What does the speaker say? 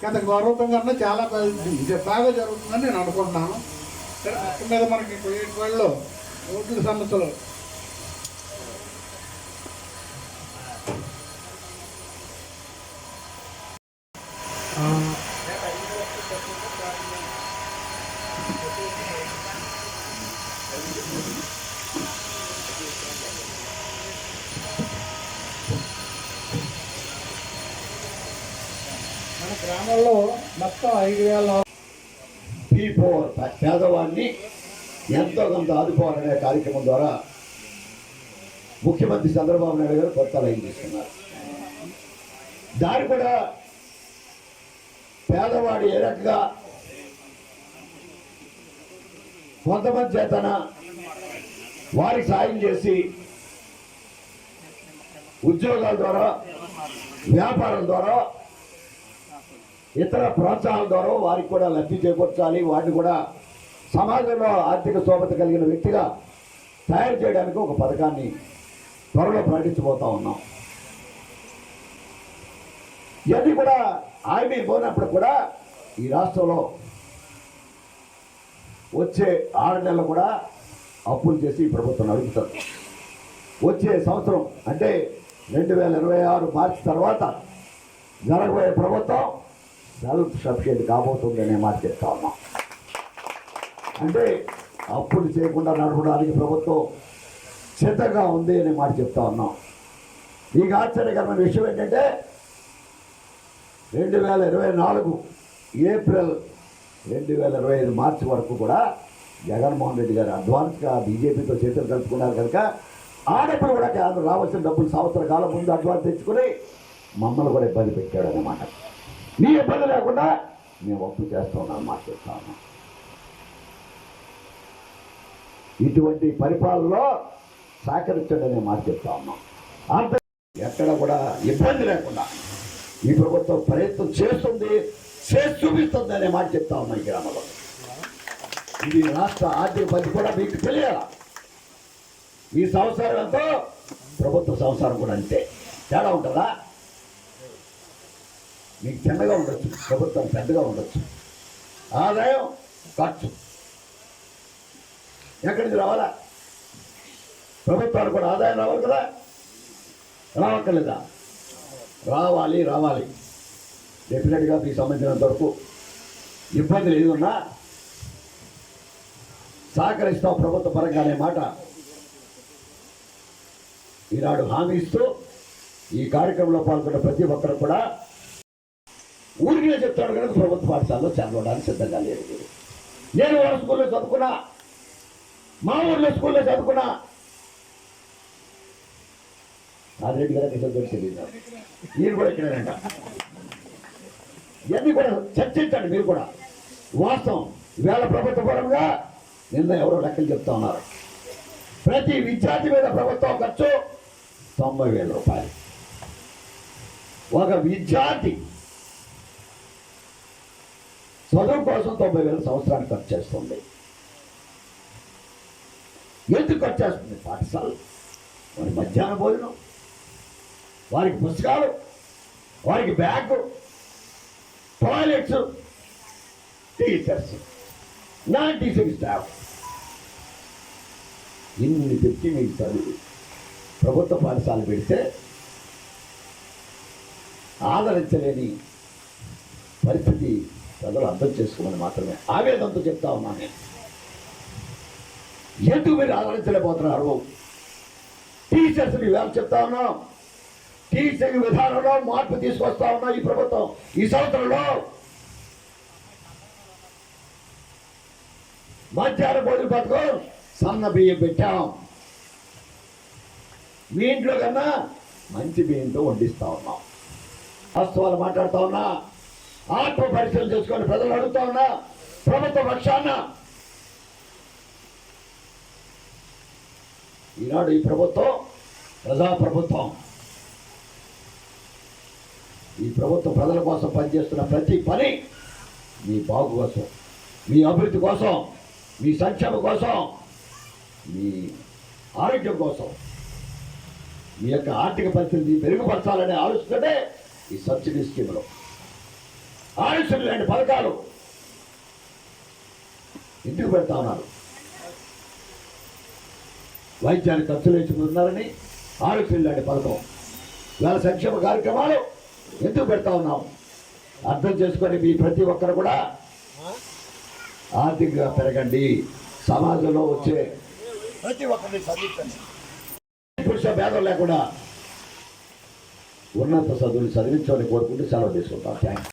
గత గౌరవం కన్నా చాలా బాగా జరుగుతుందని నేను అనుకుంటున్నాను. మొత్తం మీద మనకి కోయేటిపాడులో రోడ్ల సమస్యలు మన గ్రామంలో మొత్తం 5,000 పేదవాడిని ఎంతో కొంత ఆదుకోవాలనే కార్యక్రమం ద్వారా ముఖ్యమంత్రి చంద్రబాబు నాయుడు గారు కొత్త లైన్ తీసుకున్నారు. దాన్ని కూడా పేదవాడు ఏ రకంగా కొంతమంది చేతన వారికి సాయం చేసి ఉద్యోగాల ద్వారా, వ్యాపారం ద్వారా, ఇతర ప్రోత్సాహాల ద్వారా వారికి కూడా లబ్ధి చేకూర్చాలి, వాటిని కూడా సమాజంలో ఆర్థిక స్తోమత కలిగిన వ్యక్తిగా తయారు చేయడానికి ఒక పథకాన్ని త్వరలో ప్రకటించబోతా ఉన్నాం. ఇవన్నీ కూడా హామీ పోయినప్పుడు కూడా ఈ రాష్ట్రంలో వచ్చే 6 నెలలు కూడా అప్పులు చేసి ఈ ప్రభుత్వం నడుపుతుంది. వచ్చే సంవత్సరం అంటే 2026 మార్చి తర్వాత జరగబోయే ప్రభుత్వం సెల్ఫ్ సఫిషియెంట్ కాబోతుందనే మాట చెప్తా ఉన్నాం. అంటే అప్పులు చేయకుండా నడపడానికి ప్రభుత్వం సిద్ధంగా ఉంది అనే మాట చెప్తా ఉన్నాం. ఇక ఆశ్చర్యకరమైన విషయం ఏంటంటే 2024 ఏప్రిల్ 2025 మార్చి వరకు కూడా జగన్మోహన్ రెడ్డి గారు అడ్వాన్స్గా బీజేపీతో చేతులు కలుపుకున్నారు కనుక ఆ డబ్బులు కూడా కేంద్రం రావాల్సిన డబ్బులు సంవత్సర కాలం ముందు అడ్వాన్స్ తెచ్చుకుని మమ్మల్ని కూడా ఇబ్బంది పెట్టాడు అన్నమాట. మీ ఇబ్బంది లేకుండా మేము అప్పు చేస్తూ ఉన్నాం మాట చెప్తా ఉన్నాం. ఇటువంటి పరిపాలనలో సహకరించండి అనే మాట చెప్తా ఉన్నాం. అంత ఎక్కడ కూడా ఇబ్బంది లేకుండా ఈ ప్రభుత్వం ప్రయత్నం చేస్తుంది, చేసి చూపిస్తుంది అనే మాట చెప్తా ఉన్నాం. ఈ గ్రామంలో ఇది రాష్ట్ర ఆర్థిక పరిస్థితి కూడా మీకు తెలియాలి. ఈ సంవత్సరం ఎంతో ప్రభుత్వ సంవత్సరం కూడా అంతే. తేడా ఉంటుందా? మీకు చిన్నగా ఉండొచ్చు, ప్రభుత్వం పెద్దగా ఉండొచ్చు. ఆదాయం ఖర్చు ఎక్కడి నుంచి రావాలా? ప్రభుత్వానికి కూడా ఆదాయం రావాలి కదా, రావక్కర్లేదా? రావాలి. డెఫినెట్గా మీకు సంబంధించినంత వరకు ఇబ్బందులు ఏదున్నా సహకరిస్తాం ప్రభుత్వ పరంగా అనే మాట ఈనాడు హామీ ఇస్తూ ఈ కార్యక్రమంలో పాల్గొన్న ప్రతి ఒక్కరు కూడా ఊరికే చెప్తాడు కనుక ప్రభుత్వ పాఠశాలలో చదవడానికి సిద్ధంగా లేదు. నేను వాళ్ళ స్కూల్లో చదువుకున్నా, మా ఊళ్ళో స్కూల్లో చదువుకున్నా. ఆదిరెడ్డి గారు ఇక్కడ తెలియదు, మీరు కూడా ఇక్కడేనంట. ఇవన్నీ కూడా చర్చించండి మీరు కూడా. వాస్తవం ఈవేళ ప్రభుత్వ పరంగా నిన్న ఎవరో లెక్కలు చెప్తా ఉన్నారు. ప్రతి విద్యార్థి మీద ప్రభుత్వం ఖర్చు 90,000 రూపాయలు. ఒక విద్యార్థి చదువు కోసం 90,000 సంవత్సరానికి ఖర్చు చేస్తుంది. ఎందుకు ఖర్చు చేస్తుంది? పాఠశాలలు, వారి మధ్యాహ్న భోజనం, వారికి పుస్తకాలు, వారికి bag, toilets, teachers, non teaching staff, ఇన్ని పెట్టి మీకు చదువు ప్రభుత్వ పాఠశాల పెడితే ఆదరించలేని పరిస్థితి ప్రజలు అర్థం చేసుకోమని మాత్రమే ఆవేదనతో చెప్తా ఉన్నాను నేను. ఎందుకు మీరు ఆదరించలేకపోతున్నారు? టీచర్స్ని వేళ చెప్తా ఉన్నాం. టీచింగ్ విధానంలో మార్పు తీసుకొస్తా ఉన్నా ఈ ప్రభుత్వం. ఈ సంవత్సరంలో మధ్యాహ్న భోజన పథకం సన్న బియ్యం పెట్టాం. మీ ఇంట్లో కన్నా మంచి బియ్యంతో వండిస్తా ఉన్నాం. వాస్తవాలు మాట్లాడుతూ ఉన్నా, ఆత్మ పరిశీలన చేసుకొని ప్రజలు అడుగుతా ఉన్నా. ప్రభుత్వ పక్షాన ఈనాడు ఈ ప్రభుత్వం ప్రజాప్రభుత్వం. ఈ ప్రభుత్వం ప్రజల కోసం పనిచేస్తున్న ప్రతి పని మీ బాగు కోసం, మీ అభివృద్ధి కోసం, మీ సంక్షేమం కోసం, మీ ఆరోగ్యం కోసం, మీ యొక్క ఆర్థిక పరిస్థితిని మెరుగుపరచాలనే ఆలోచననే ఈ సబ్సిడీ స్కీమ్లో ఆయుష్లు లాంటి పథకాలు ఇంటికి పెడతా ఉన్నారు. వైద్యానికి ఖర్చులు వేసుకుంటున్నారని ఆయుష్లు లాంటి పథకం, ఇవాళ సంక్షేమ కార్యక్రమాలు ఎందుకు పెడతా ఉన్నాం అర్థం చేసుకొని మీ ప్రతి ఒక్కరు కూడా ఆర్థికంగా పెరగండి. సమాజంలో వచ్చే ప్రతి ఒక్కరిని చదివించండి. పురుష భేదం లేకుండా ఉన్నత చదువులు చదివించాలని కోరుకుంటూ సెలవు తీసుకుంటాం. థ్యాంక్స్.